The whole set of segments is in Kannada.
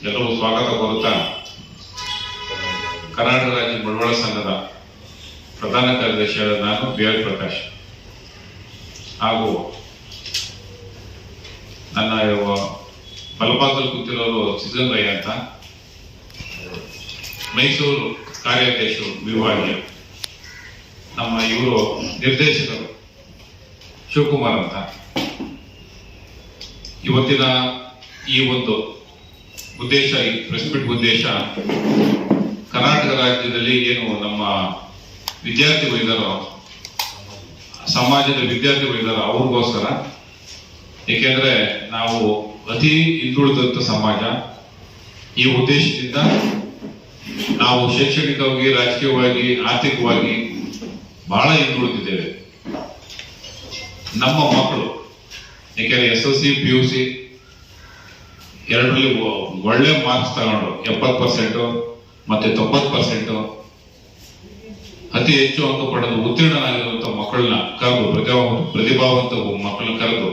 ಎಲ್ಲರೂ ಸ್ವಾಗತ ಕೋರುತ್ತಾ ಕರ್ನಾಟಕ ರಾಜ್ಯ ಬಂಡವಾಳ ಸಂಘದ ಪ್ರಧಾನ ಕಾರ್ಯದರ್ಶಿಯಾದ ನಾನು ಬಿ.ಆರ್. ಪ್ರಕಾಶ್ ಹಾಗೂ ನನ್ನ ಬಲಭಾಗದಲ್ಲಿ ಕೂತಿರೋರು ಸಿದ್ದರಾಮಯ್ಯ ಅಂತ, ಮೈಸೂರು ಕಾರ್ಯಾಧ್ಯಕ್ಷರು ವಿಭಾಗೀಯ, ನಮ್ಮ ಇವರು ನಿರ್ದೇಶಕರು ಶಿವಕುಮಾರ್ ಅಂತ. ಇವತ್ತಿನ ಈ ಒಂದು ಉದ್ದೇಶ, ಈ ಪ್ರೆಸ್ ಮೀಟ್ ಉದ್ದೇಶ, ಕರ್ನಾಟಕ ರಾಜ್ಯದಲ್ಲಿ ಏನು ನಮ್ಮ ವಿದ್ಯಾರ್ಥಿಗಳಿದ್ದಾರೋ, ಸಮಾಜದ ವಿದ್ಯಾರ್ಥಿಗಳಿದ್ದಾರೋ ಅವ್ರಿಗೋಸ್ಕರ. ಏಕೆಂದ್ರೆ ನಾವು ಅತಿ ಹಿಂದುಳಿದಂತ ಸಮಾಜ. ಈ ಉದ್ದೇಶದಿಂದ ನಾವು ಶೈಕ್ಷಣಿಕವಾಗಿ, ರಾಜಕೀಯವಾಗಿ, ಆರ್ಥಿಕವಾಗಿ ಬಹಳ ಹಿಂದುಳಿದಿದ್ದೇವೆ. ನಮ್ಮ ಮಕ್ಕಳು ಏಕೆಂದ್ರೆ SLC PUC ಎರಡರಲ್ಲಿ ಒಳ್ಳೆ ಮಾರ್ಕ್ಸ್ ತಗೊಂಡು 70% ಮತ್ತೆ 90% ಅತಿ ಹೆಚ್ಚು ಅಂಕ ಪಡೆದು ಉತ್ತೀರ್ಣರಾಗಿರುವಂತಹ ಮಕ್ಕಳನ್ನ ಕರೆದು, ಪ್ರತಿಭಾವಂತ ಮಕ್ಕಳನ್ನ ಕರೆದು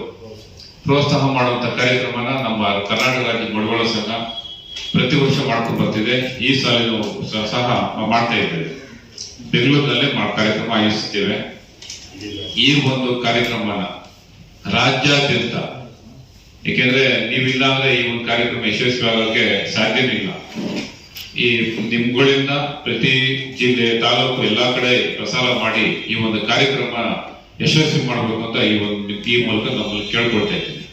ಪ್ರೋತ್ಸಾಹ ಮಾಡುವಂತ ಕಾರ್ಯಕ್ರಮನ ನಮ್ಮ ಕರ್ನಾಟಕ ರಾಜ್ಯ ಬಂಡವಾಳ ಸಂಘ ಪ್ರತಿ ವರ್ಷ ಮಾಡ್ಕೊಂಡು ಬರ್ತಿದೆ. ಈ ಸಾಲಿನ ಸಹ ಮಾಡ್ತಾ ಇದ್ದೇವೆ. ಬೆಂಗಳೂರಿನಲ್ಲೇ ಕಾರ್ಯಕ್ರಮ ಆಯೋಜಿಸುತ್ತೇವೆ. ಈ ಒಂದು ಕಾರ್ಯಕ್ರಮನ ರಾಜ್ಯಾದ್ಯಂತ, ಏಕೆಂದ್ರೆ ನೀವಿಲ್ಲ ಅಂದ್ರೆ ಈ ಒಂದು ಕಾರ್ಯಕ್ರಮ ಯಶಸ್ವಿ ಆಗೋಕೆ ಸಾಧ್ಯವೇ ಇಲ್ಲ. ಈ ನಿಮ್ಗಳಿಂದ ಪ್ರತಿ ಜಿಲ್ಲೆ, ತಾಲೂಕು ಎಲ್ಲಾ ಕಡೆ ಪ್ರಸಾರ ಮಾಡಿ ಈ ಒಂದು ಕಾರ್ಯಕ್ರಮ ಯಶಸ್ವಿ ಮಾಡಬೇಕು ಅಂತ ಈ ಮೂಲಕ ನಮ್ಮಲ್ಲಿ ಕೇಳ್ಕೊಳ್ತಾ ಇದ್ದೀನಿ.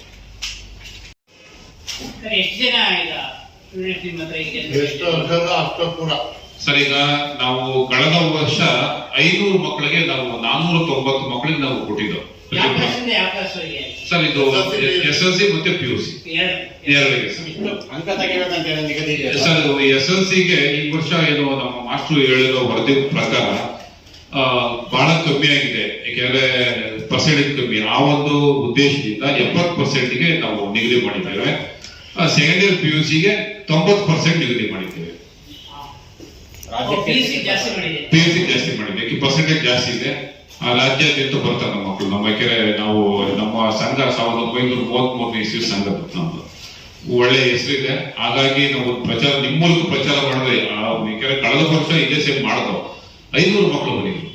ಸರ್, ಈಗ ನಾವು ಕಳೆದ ವರ್ಷ 500 ಮಕ್ಕಳಿಗೆ ನಾವು 490 ಮಕ್ಕಳಿಗೆ ನಾವು ಕೊಟ್ಟಿದ್ದೆವು ಸರ್. ಇದು SLC ಮತ್ತೆ PUC ಎರಡಿಗೆ ಸರ್. SLCಗೆ ಈ ವರ್ಷ ಏನು ನಮ್ಮ ಮಾಸ್ಟರ್ ಹೇಳಿರೋ ವರದಿ ಪ್ರಕಾರ ಬಹಳ ಕಮ್ಮಿ ಆಗಿದೆ. ಯಾಕೆಂದ್ರೆ ಪರ್ಸೆಂಟೇಜ್ ಕಮ್ಮಿ. ಆ ಒಂದು ಉದ್ದೇಶದಿಂದ 70%ಗೆ ನಾವು ನಿಗದಿ ಮಾಡಿದ್ದೇವೆ. ಸೆಕೆಂಡ್ ಇಯರ್ PUCಗೆ 90% ನಿಗದಿ ಮಾಡಿದ್ದೇವೆ. PUC ಜಾಸ್ತಿ ಮಾಡಿದ್ದೆ, ಪರ್ಸೆಂಟೇಜ್ ಜಾಸ್ತಿ ಇದೆ. ರಾಜ್ಯಾದ್ಯಂತ ಬರ್ತಾರೆ ನಮ್ಮ ಮಕ್ಕಳು. ನಮ್ಮ ನಾವು ನಮ್ಮ ಸಂಘ 1933 ಇಸ್ವಿ ಸಂಘ ನಮ್ದು ಒಳ್ಳೆ ಹೆಸರಿದೆ. ಹಾಗಾಗಿ ನಾವು ಪ್ರಚಾರ ನಿಮ್ಮ ಮೂಲಕ ಪ್ರಚಾರ ಮಾಡಿದ್ರೆ, ಕಳೆದ ವರ್ಷ ಇದೇ ಸೇಮ್ ಮಾಡಿದ್ರು 500 ಮಕ್ಕಳು ಬಂದಿದ್ರು.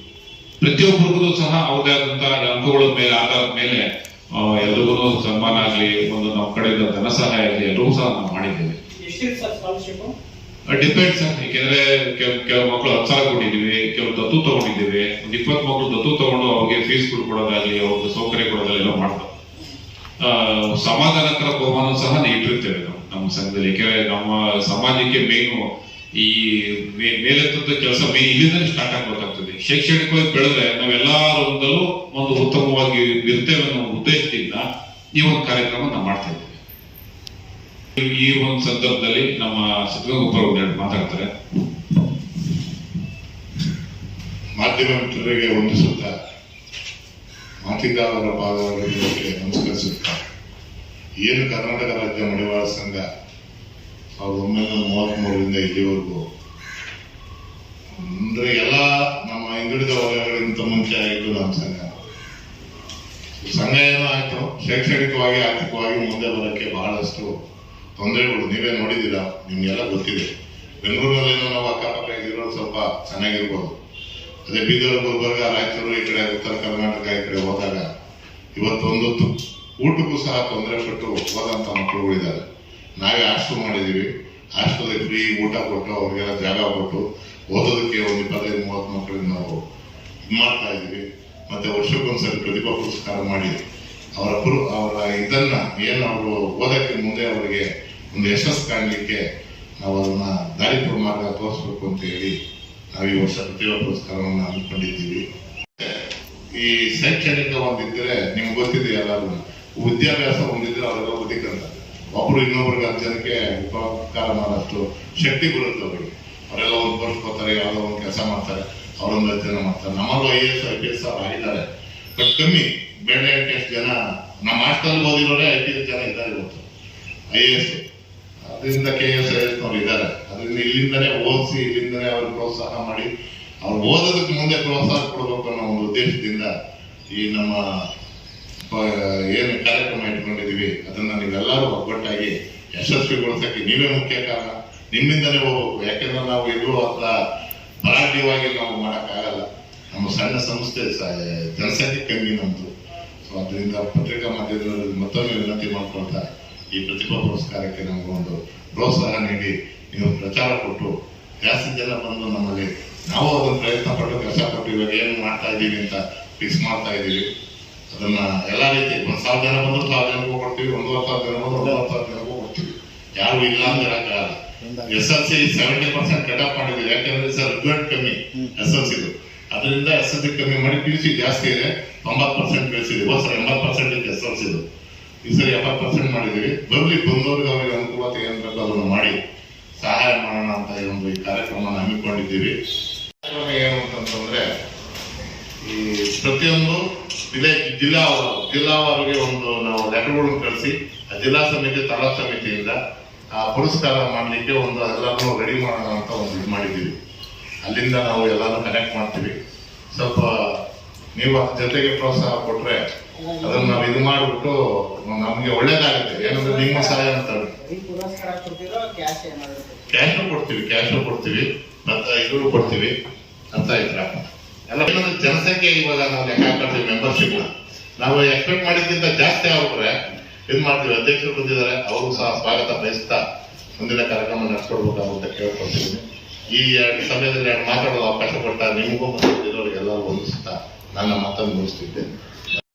ಪ್ರತಿಯೊಬ್ಬರಿಗೂ ಸಹ ಅವ್ರದೇ ಆದಂತಹ ಅಂಕಗಳ ಮೇಲೆ ಆಧಾರದ ಮೇಲೆ ಎಲ್ರಿಗೂ ಸನ್ಮಾನ ಆಗ್ಲಿ, ಒಂದು ನಮ್ಮ ಕಡೆಯಿಂದ ಧನ ಸಹಾಯ ಆಗಲಿ, ಎಲ್ಲರೂ ಸಹ ನಾವು ಮಾಡಿದ್ದೇವೆ. Depend sir. ಯಾಕೆಂದ್ರೆ ಕೆಲವು ಮಕ್ಕಳು 10,000 ಕೊಟ್ಟಿದ್ದೀವಿ, ಕೆಲವು ದತ್ತು ತಗೊಂಡಿದ್ದೀವಿ. ಒಂದು 20 ಮಕ್ಕಳು ದತ್ತು ತಗೊಂಡು ಅವ್ರಿಗೆ ಫೀಸ್ ಕೊಡೋದಾಗ್ಲಿ, ಅವ್ರಿಗೆ ಸೌಕರ್ಯ ಕೊಡೋದಾಗ್ಲಿ ಎಲ್ಲ ಮಾಡ್ತಾರೆ. ಸಮಾಧಾನಕರ ಬಹುಮಾನ ಸಹ ಇಟ್ಟಿರ್ತೇವೆ ನಾವು ನಮ್ಮ ಸಂಘದಲ್ಲಿ. ಯಾಕೆಂದ್ರೆ ನಮ್ಮ ಸಮಾಜಕ್ಕೆ ಮೇನು ಈ ಮೇಲೆತ್ತದ ಕೆಲಸ ಇಲ್ಲಿಂದಲೇ ಸ್ಟಾರ್ಟ್ ಆಗ್ಬೇಕಾಗ್ತದೆ. ಶೈಕ್ಷಣಿಕವಾಗಿ ಬೆಳೆದ್ರೆ ನಾವೆಲ್ಲರಿಂದಲೂ ಒಂದು ಉತ್ತಮವಾಗಿ ಇರ್ತೇವೆ ಅನ್ನೋ ಉದ್ದೇಶದಿಂದ ಈ ಒಂದು ಕಾರ್ಯಕ್ರಮ ನಾವು ಮಾಡ್ತಾ ಇದ್ದೇವೆ. ಈ ಒಂದು ಸಂದರ್ಭದಲ್ಲಿ ನಮ್ಮ ಸಿದ್ದರಾಮಯ್ಯ ಮಾತಾಡ್ತಾರೆ. ಮಾಧ್ಯಮ ಮಿತ್ರರಿಗೆ ವಂದಿಸುತ್ತಾ, ಮಾತಿಗಾರರ ಪಾದಗಳಿಗೆ ನಮಸ್ಕರಿಸುತ್ತಾ, ಏನು ಕರ್ನಾಟಕ ರಾಜ್ಯ ಬಂಡವಾಳ ಸಂಘ 1933ರಿಂದ ಇಲ್ಲಿವರೆಗೂ ಅಂದ್ರೆ ಎಲ್ಲ ನಮ್ಮ ಹಿಂದುಳಿದ ವರ್ಗಗಳಿಂದ ಮುಂಚೆ ಆಗಿದ್ದು ನಮ್ಮ ಸಂಘ ಏನೋ ಆಯ್ತು. ಶೈಕ್ಷಣಿಕವಾಗಿ, ಆರ್ಥಿಕವಾಗಿ ಮುಂದೆ ಬರೋಕ್ಕೆ ಬಹಳಷ್ಟು ತೊಂದರೆಗಳು ನೀವೇ ನೋಡಿದ್ದೀರಾ, ನಿಮ್ಗೆಲ್ಲ ಗೊತ್ತಿದೆ. ಬೆಂಗಳೂರಿನಲ್ಲೇನೋ ನಾವು ಅಕ್ಕಪಕ್ಕ ಇರೋದು ಸ್ವಲ್ಪ ಚೆನ್ನಾಗಿರ್ಬೋದು. ಅದೇ ಬೀದರ್, ಗುಲ್ಬರ್ಗ, ರಾಯಚೂರು, ಈ ಕಡೆ ಉತ್ತರ ಕರ್ನಾಟಕ ಈ ಕಡೆ ಹೋದಾಗ ಇವತ್ತೊಂದು ಊಟಕ್ಕೂ ಸಹ ತೊಂದರೆ ಪಟ್ಟು ಹೋದಂತ ಮಕ್ಕಳುಗಳಿದ್ದಾರೆ. ನಾವೇ ಹಾಸ್ಟೆಲ್ ಮಾಡಿದೀವಿ. ಹಾಸ್ಟೆಲ್ ಫ್ರೀ ಊಟ ಕೊಟ್ಟು ಅವ್ರಿಗೆಲ್ಲ ಜಾಗ ಕೊಟ್ಟು ಓದೋದಕ್ಕೆ ಒಂದು 25-30 ಮಕ್ಕಳಿಗೆ ನಾವು ಇದು ಮಾಡ್ತಾ ಇದೀವಿ. ಮತ್ತೆ ವರ್ಷಕ್ಕೊಂದ್ಸರಿ ಪ್ರತಿಭಾ ಪುರಸ್ಕಾರ ಮಾಡಿ ಅವರ ಇದನ್ನ ಏನು ಅವರು ಓದಕ್ಕೆ ಮುಂದೆ ಅವರಿಗೆ ಒಂದು ಯಶಸ್ಸು ಕಾಣಲಿಕ್ಕೆ ನಾವು ಅದನ್ನ ದಾರಿ ಮಾರ್ಗ ತೋರಿಸ್ಬೇಕು ಅಂತ ಹೇಳಿ ನಾವು ಈ ವರ್ಷ ಪ್ರತಿಭಾ ಪುರಸ್ಕಾರವನ್ನು ಹಮ್ಮಿಕೊಂಡಿದ್ದೀವಿ. ಈ ಶೈಕ್ಷಣಿಕ ಒಂದಿದ್ರೆ ನಿಮ್ಗೆ ಗೊತ್ತಿದೆ, ಎಲ್ಲರೂ ವಿದ್ಯಾಭ್ಯಾಸ ಒಂದಿದ್ರೆ ಅವರೆಲ್ಲ ಬದುಕಂತ. ಒಬ್ರು ಇನ್ನೊಬ್ರಿಗೆ 10 ಜನಕ್ಕೆ ಉಪಕಾರ ಮಾಡೋಷ್ಟು ಶಕ್ತಿ ಬರುತ್ತೆ ಅವರಿಗೆ. ಅವರೆಲ್ಲ ಒಂದು ಬರ್ಸ್ಕೋತಾರೆ, ಯಾವುದೋ ಒಂದು ಕೆಲಸ ಮಾಡ್ತಾರೆ, ಅವರೊಂದು 10 ಜನ ಮಾಡ್ತಾರೆ. ನಮ್ಮಲ್ಲೂ IAS IPS ಆಗಿದ್ದಾರೆ, ಬಟ್ ಕಮ್ಮಿ. ಬೇಡ ಎಷ್ಟು ಜನ ನಮ್ಮ ಹಾಸ್ಟೆಲ್ ಓದಿರೋರೆ 5 ಜನ ಇದ್ದಾರೆ ಇವತ್ತು IAS. ಅದರಿಂದ KS ಅವ್ರು ಇದ್ದಾರೆ. ಅದರಿಂದ ಇಲ್ಲಿಂದನೇ ಓದಿಸಿ, ಇಲ್ಲಿಂದನೇ ಅವ್ರಿಗೆ ಪ್ರೋತ್ಸಾಹ ಮಾಡಿ, ಅವ್ರು ಓದೋದಕ್ಕೆ ಮುಂದೆ ಪ್ರೋತ್ಸಾಹ ಕೊಡಬೇಕು ಅನ್ನೋ ಒಂದು ಉದ್ದೇಶದಿಂದ ಈ ನಮ್ಮ ಏನು ಕಾರ್ಯಕ್ರಮ ಇಟ್ಕೊಂಡಿದೀವಿ ಅದನ್ನ ನೀವೆಲ್ಲರೂ ಒಗ್ಗಟ್ಟಾಗಿ ಯಶಸ್ವಿಗೊಳಿಸಕ್ಕೆ ನೀವೇ ಮುಖ್ಯ ಕಾರಣ. ನಿಮ್ಮಿಂದನೇ ಹೋಗ್ಬೇಕು. ಯಾಕೆಂದ್ರೆ ನಾವು ಎಲ್ಲೂ ಅಥವಾ ಪರಾಠಿವಾಗಿ ನಾವು ಮಾಡೋಕ್ಕಾಗಲ್ಲ. ನಮ್ಮ ಸಣ್ಣ ಸಂಸ್ಥೆ ಜನಸಂಖ್ಯೆ ಕಮ್ಮಿ ನಮ್ದು. ಸೊ ಅದರಿಂದ ಪತ್ರಿಕಾ ಮಾಧ್ಯಮದಲ್ಲಿ ಮತ್ತೊಮ್ಮೆ ವಿನಂತಿ ಮಾಡ್ಕೊಳ್ತಾ ಈ ಪ್ರತಿಭಾ ಪುರಸ್ಕಾರಕ್ಕೆ ನಮಗೊಂದು ಪ್ರೋತ್ಸಾಹ ನೀಡಿ ನೀವು ಪ್ರಚಾರ ಕೊಟ್ಟು ಜಾಸ್ತಿ ಜನ ಬಂದು ನಮ್ಮಲ್ಲಿ ನಾವು ಅದನ್ನು ಪ್ರಯತ್ನ ಪಟ್ಟು ಕೆಲಸ ಕೊಟ್ಟು ಇವಾಗ ಏನು ಮಾಡ್ತಾ ಇದ್ದೀವಿ ಅಂತ ಫಿಕ್ಸ್ ಮಾಡ್ತಾ ಇದ್ದೀವಿ. ಅದನ್ನ ಎಲ್ಲಾ ರೀತಿ 1,000 ಜನ ಬಂದ್ರು 1,000 ಜನಕ್ಕೂ ಕೊಡ್ತೀವಿ, 1,000 ಜನ ಬಂದ್ರು 1,000 ಜನಕ್ಕೂ ಕೊಡ್ತೀವಿ. ಯಾರು ಇಲ್ಲ ಅಂದ್ರೆ ಹೇಳಕ್ಕಾಗಲ್ಲ. SLC 70% ಕಟ್ ಆಫ್ ಮಾಡಿದ್ವಿ. ಯಾಕಂದ್ರೆ ಸರ್ ರಿಸಲ್ಟ್ ಕಮ್ಮಿ SLC. ಅದರಿಂದ SLC ಕಮ್ಮಿ ಮಾಡಿ PUC ಜಾಸ್ತಿ ಇದೆ. 90% ಬೆಳೆಸಿದ್ವಿ. ಹೋದ ಸಲ 80% SLC. ಈ ಸರಿ 70% ಮಾಡಿದೀವಿ. ಬರ್ಲಿ, ಬಂದವ್ರಿಗೆ ಅವರಿಗೆ ಅನುಕೂಲತೆ ಏನ್ ಬೇಕು ಅದನ್ನು ಮಾಡಿ ಸಹಾಯ ಮಾಡೋಣ ಅಂತ ಒಂದು ಈ ಕಾರ್ಯಕ್ರಮ ಹಮ್ಮಿಕೊಂಡಿದ್ದೀವಿ. ಏನು ಅಂತಂದ್ರೆ ಈ ಪ್ರತಿಯೊಂದು ಜಿಲ್ಲಾವಾರಿಗೆ ಒಂದು ನಾವು ಲೆಟರ್ಗಳನ್ನು ಕಳಿಸಿ ಜಿಲ್ಲಾ ಸಮಿತಿ ತಾಲೂಕ್ ಸಮಿತಿಯಿಂದ ಆ ಪುರಸ್ಕಾರ ಮಾಡಲಿಕ್ಕೆ ಒಂದು ಎಲ್ಲಾನು ರೆಡಿ ಮಾಡೋಣ ಅಂತ ಒಂದು ಇದು ಮಾಡಿದ್ದೀವಿ. ಅಲ್ಲಿಂದ ನಾವು ಎಲ್ಲಾನು ಕನೆಕ್ಟ್ ಮಾಡ್ತೀವಿ. ಸ್ವಲ್ಪ ನೀವು ಅದ್ರ ಜೊತೆಗೆ ಪ್ರೋತ್ಸಾಹ ಕೊಟ್ರೆ ಅದನ್ನ ನಾವು ಇದು ಮಾಡಿಬಿಟ್ಟು ನಮ್ಗೆ ಒಳ್ಳೇದಾಗುತ್ತೆ. ಏನಂದ್ರೆ ನಿಮ್ಮ ಸಹಾಯ ಅಂತ ಕ್ಯಾಶು ಕೊಡ್ತೀವಿ ಮತ್ತೆ ಇದು ಕೊಡ್ತೀವಿ ಅಂತ ಇದ್ರ ಎಲ್ಲ. ಏನಂದ್ರೆ ಜನಸಂಖ್ಯೆ ಇವಾಗ ನಾವು ಲೆಕ್ಕ ಹಾಕ್ತೀವಿ. ಮೆಂಬರ್ಶಿಪ್ ನಾವು ಎಕ್ಸ್ಪೆಕ್ಟ್ ಮಾಡಿದ್ಕಿಂತ ಜಾಸ್ತಿ ಆಗ್ಬಿಟ್ರೆ ಇದು ಮಾಡ್ತೀವಿ. ಅಧ್ಯಕ್ಷರು ಬಂದಿದ್ದಾರೆ, ಅವರು ಸಹ ಸ್ವಾಗತ ಬಯಸ್ತಾ ಮುಂದಿನ ಕಾರ್ಯಕ್ರಮ ನಡೆಸ್ಕೊಡ್ಬೇಕಾಗುತ್ತೆ ಕೇಳ್ಕೊಳ್ತೀವಿ. ಈ ಸಮಯದಲ್ಲಿ ಮಾತಾಡೋದು ಅವಕಾಶ ಕೊಟ್ಟ ನಿಮಗೂ ಮತ್ತು ಎಲ್ಲರಿಗೂ ವಂದಿಸ್ತಾ ನನ್ನ ಮಾತನ್ನು ಮುಗಿಸ್ತಿದ್ದೇನೆ.